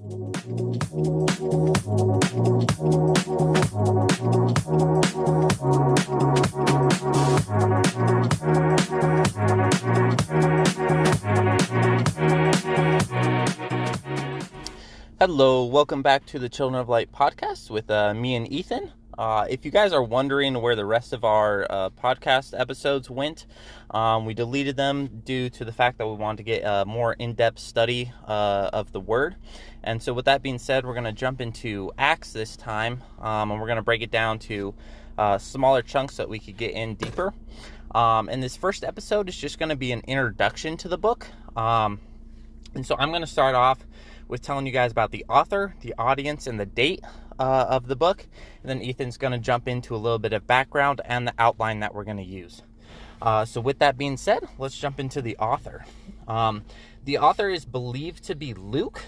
Hello, welcome back to the Children of Light podcast with me and Ethan. If you guys are wondering where the rest of our podcast episodes went, we deleted them due to the fact that we wanted to get a more in-depth study of the Word. And so with that being said, we're going to jump into Acts this time, and we're going to break it down to smaller chunks so that we could get in deeper. And this first episode is just going to be an introduction to the book. And so I'm going to start off with telling you guys about the author, the audience, and the date of the book. And then Ethan's going to jump into a little bit of background and the outline that we're going to use. So with that being said, let's jump into the author. The author is believed to be Luke.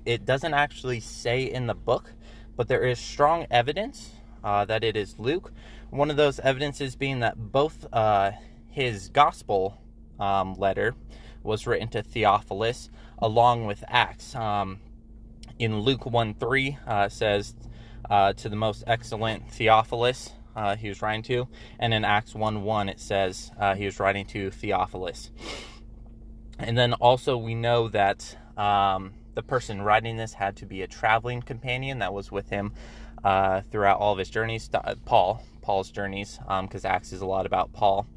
It doesn't actually say in the book, but there is strong evidence that it is Luke. One of those evidences being that both his gospel letter was written to Theophilus along with Acts. In Luke 1:3 says to the most excellent Theophilus he was writing to, and in Acts 1:1 it says he was writing to Theophilus. And then also we know that the person writing this had to be a traveling companion that was with him throughout all of his journeys. Paul's journeys, because Acts is a lot about Paul.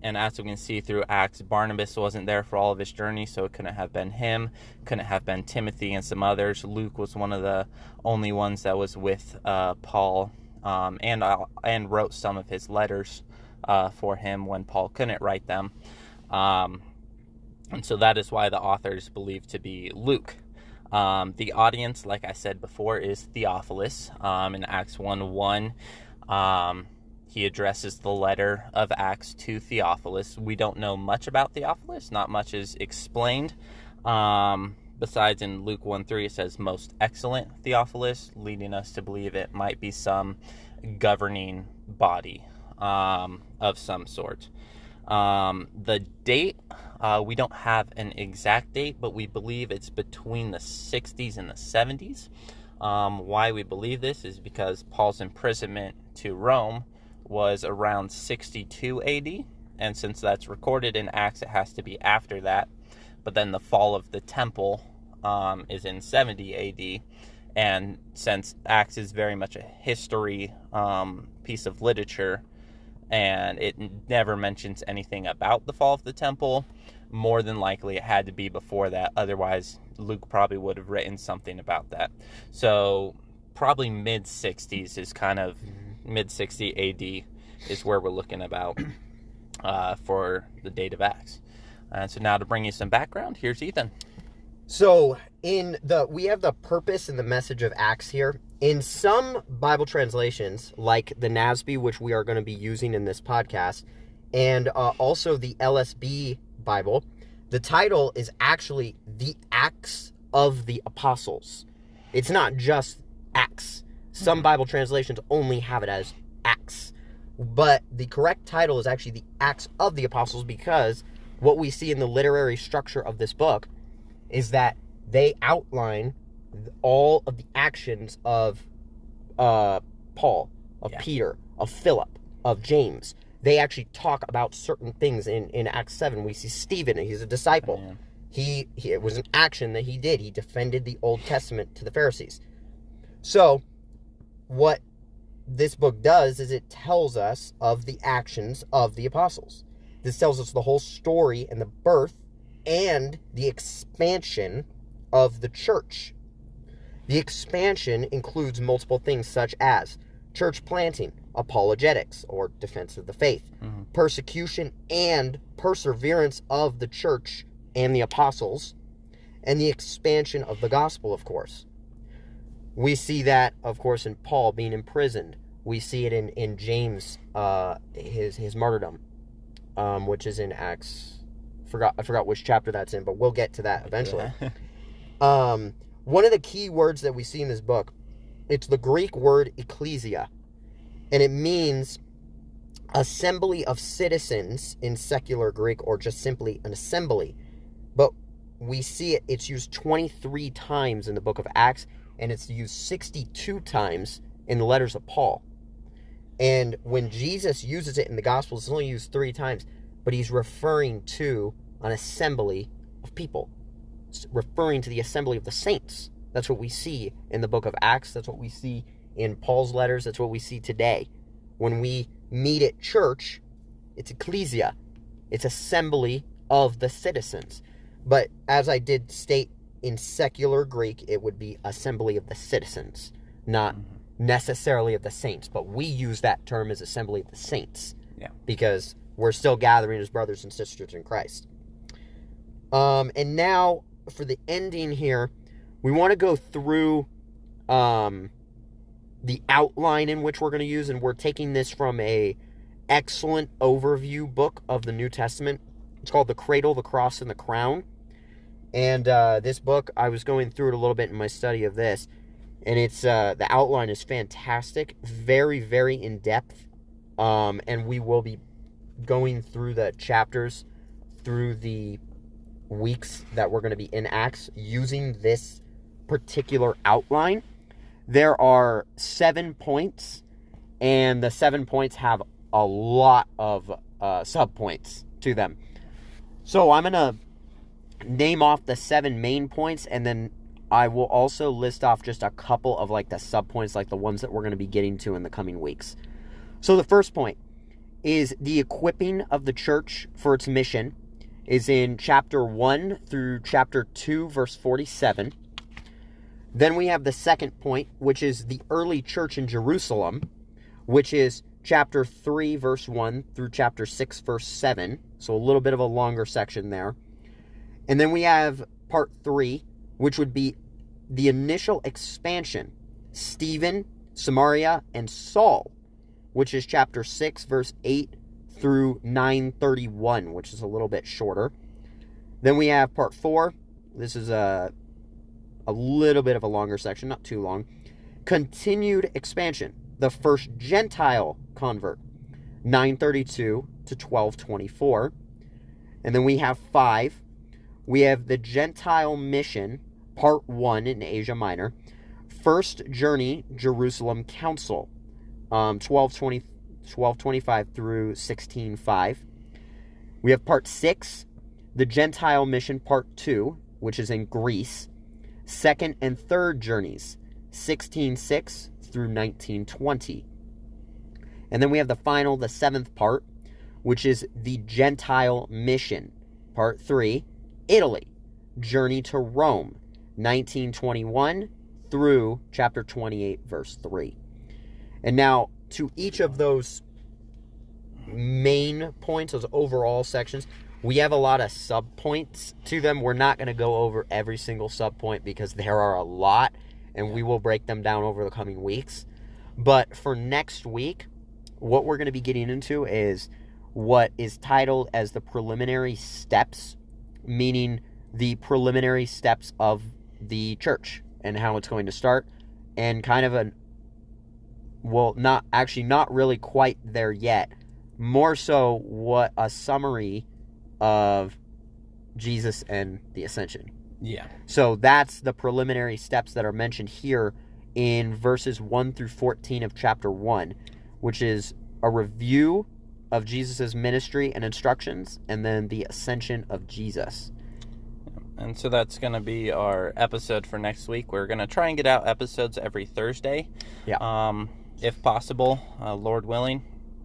And as we can see through Acts, Barnabas wasn't there for all of his journey, so it couldn't have been him. Couldn't have been Timothy and some others. Luke was one of the only ones that was with Paul, and wrote some of his letters for him when Paul couldn't write them. And so that is why the author is believed to be Luke. The audience, like I said before, is Theophilus. In Acts 1:1, he addresses the letter of Acts to Theophilus. We don't know much about Theophilus. Not much is explained. Besides in Luke 1:3, it says most excellent Theophilus, leading us to believe it might be some governing body of some sort. The date, we don't have an exact date, but we believe it's between the 60s and the 70s. Why we believe this is because Paul's imprisonment to Rome was around 62 AD, and since that's recorded in Acts, it has to be after that. But then the fall of the temple is in 70 AD, and since Acts is very much a history piece of literature, and it never mentions anything about the fall of the temple, more than likely it had to be before that. Otherwise, Luke probably would have written something about that. So probably mid-60s is kind of mid-60 AD is where we're looking about for the date of Acts. And so now to bring you some background, here's Ethan. So we have the purpose and the message of Acts here. In some Bible translations, like the NASB, which we are going to be using in this podcast, and also the LSB Bible, the title is actually The Acts of the Apostles. It's not just Acts. Some Bible translations only have it as Acts. But the correct title is actually The Acts of the Apostles, because what we see in the literary structure of this book is that they outline all of the actions of Paul, of Peter, of Philip, of James. They actually talk about certain things in Acts 7. We see Stephen, he's a disciple. It was an action that he did. He defended the Old Testament to the Pharisees. So what this book does is it tells us of the actions of the apostles. This tells us the whole story and the birth and the expansion of the church. The expansion includes multiple things such as church planting, apologetics, or defense of the faith, persecution and perseverance of the church and the apostles, and the expansion of the gospel, of course. We see that, of course, in Paul being imprisoned. We see it in James, his martyrdom, which is in Acts. I forgot which chapter that's in, but we'll get to that eventually. One of the key words that we see in this book, it's the Greek word ecclesia, and it means assembly of citizens in secular Greek, or just simply an assembly. But we see it's used 23 times in the book of Acts, and it's used 62 times in the letters of Paul. And when Jesus uses it in the Gospels, it's only used 3 times, but he's referring to an assembly of people, referring to the assembly of the saints. That's what we see in the book of Acts. That's what we see in Paul's letters. That's what we see today. When we meet at church, it's ecclesia. It's assembly of the citizens. But as I did state, in secular Greek, it would be assembly of the citizens, not necessarily of the saints. But we use that term as assembly of the saints, because we're still gathering as brothers and sisters in Christ. And now, for the ending here, we want to go through the outline in which we're going to use, and we're taking this from a excellent overview book of the New Testament. It's called The Cradle, the Cross, and the Crown. And this book, I was going through it a little bit in my study of this, and it's the outline is fantastic, very, very in-depth, and we will be going through the chapters through the weeks that we're going to be in Acts using this particular outline. There are 7 points, and the 7 points have a lot of sub-points to them. So I'm going to name off the 7 main points, and then I will also list off just a couple of like the sub-points, like the ones that we're going to be getting to in the coming weeks. So the first point is the equipping of the church for its mission is in chapter 1 through chapter 2, verse 47. Then we have the second point, which is the early church in Jerusalem, which is chapter 3, verse 1 through chapter 6, verse 7. So a little bit of a longer section there. And then we have part 3, which would be the initial expansion, Stephen, Samaria, and Saul, which is chapter 6, verse 8 through 9:31, which is a little bit shorter. Then we have part 4. This is a little bit of a longer section, not too long. Continued expansion, the first Gentile convert, 9:32 to 12:24. And then we have 5. We have the Gentile mission, part 1 in Asia Minor. First journey, Jerusalem Council, 1225 through 16:5. We have part 6, the Gentile mission, part 2, which is in Greece. Second and third journeys, 16:6 through 19:20. And then we have the 7th part, which is the Gentile mission, part 3, Italy, journey to Rome, 1921 through chapter 28, verse 3. And now, to each of those main points, those overall sections, we have a lot of sub-points to them. We're not going to go over every single sub-point because there are a lot, and we will break them down over the coming weeks. But for next week, what we're going to be getting into is what is titled as the preliminary steps, meaning the preliminary steps of the church and how it's going to start, and kind of not really quite there yet, more so what a summary of Jesus and the ascension. Yeah. So that's the preliminary steps that are mentioned here in verses 1 through 14 of chapter 1, which is a review of Jesus' ministry and instructions, and then the ascension of Jesus. And so that's going to be our episode for next week. We're going to try and get out episodes every Thursday. Yeah. If possible, Lord willing.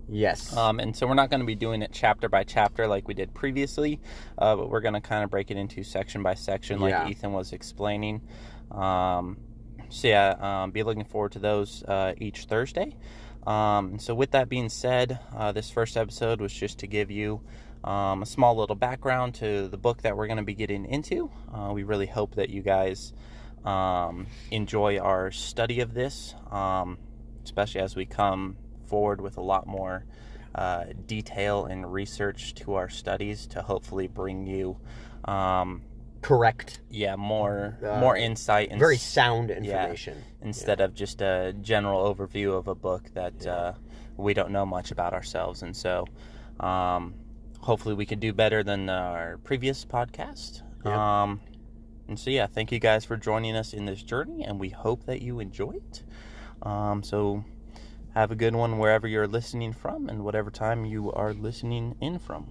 Yes. And so we're not going to be doing it chapter by chapter like we did previously, but we're going to kind of break it into section by section like Ethan was explaining. Be looking forward to those each Thursday. So with that being said, this first episode was just to give you a small little background to the book that we're going to be getting into. We really hope that you guys enjoy our study of this, especially as we come forward with a lot more detail and research to our studies to hopefully bring you correct. Yeah, more insight and very sound information instead of just a general overview of a book that we don't know much about ourselves. And so hopefully we could do better than our previous podcast. Yeah. And so, yeah, thank you guys for joining us in this journey, and we hope that you enjoy it. So have a good one wherever you're listening from and whatever time you are listening in from.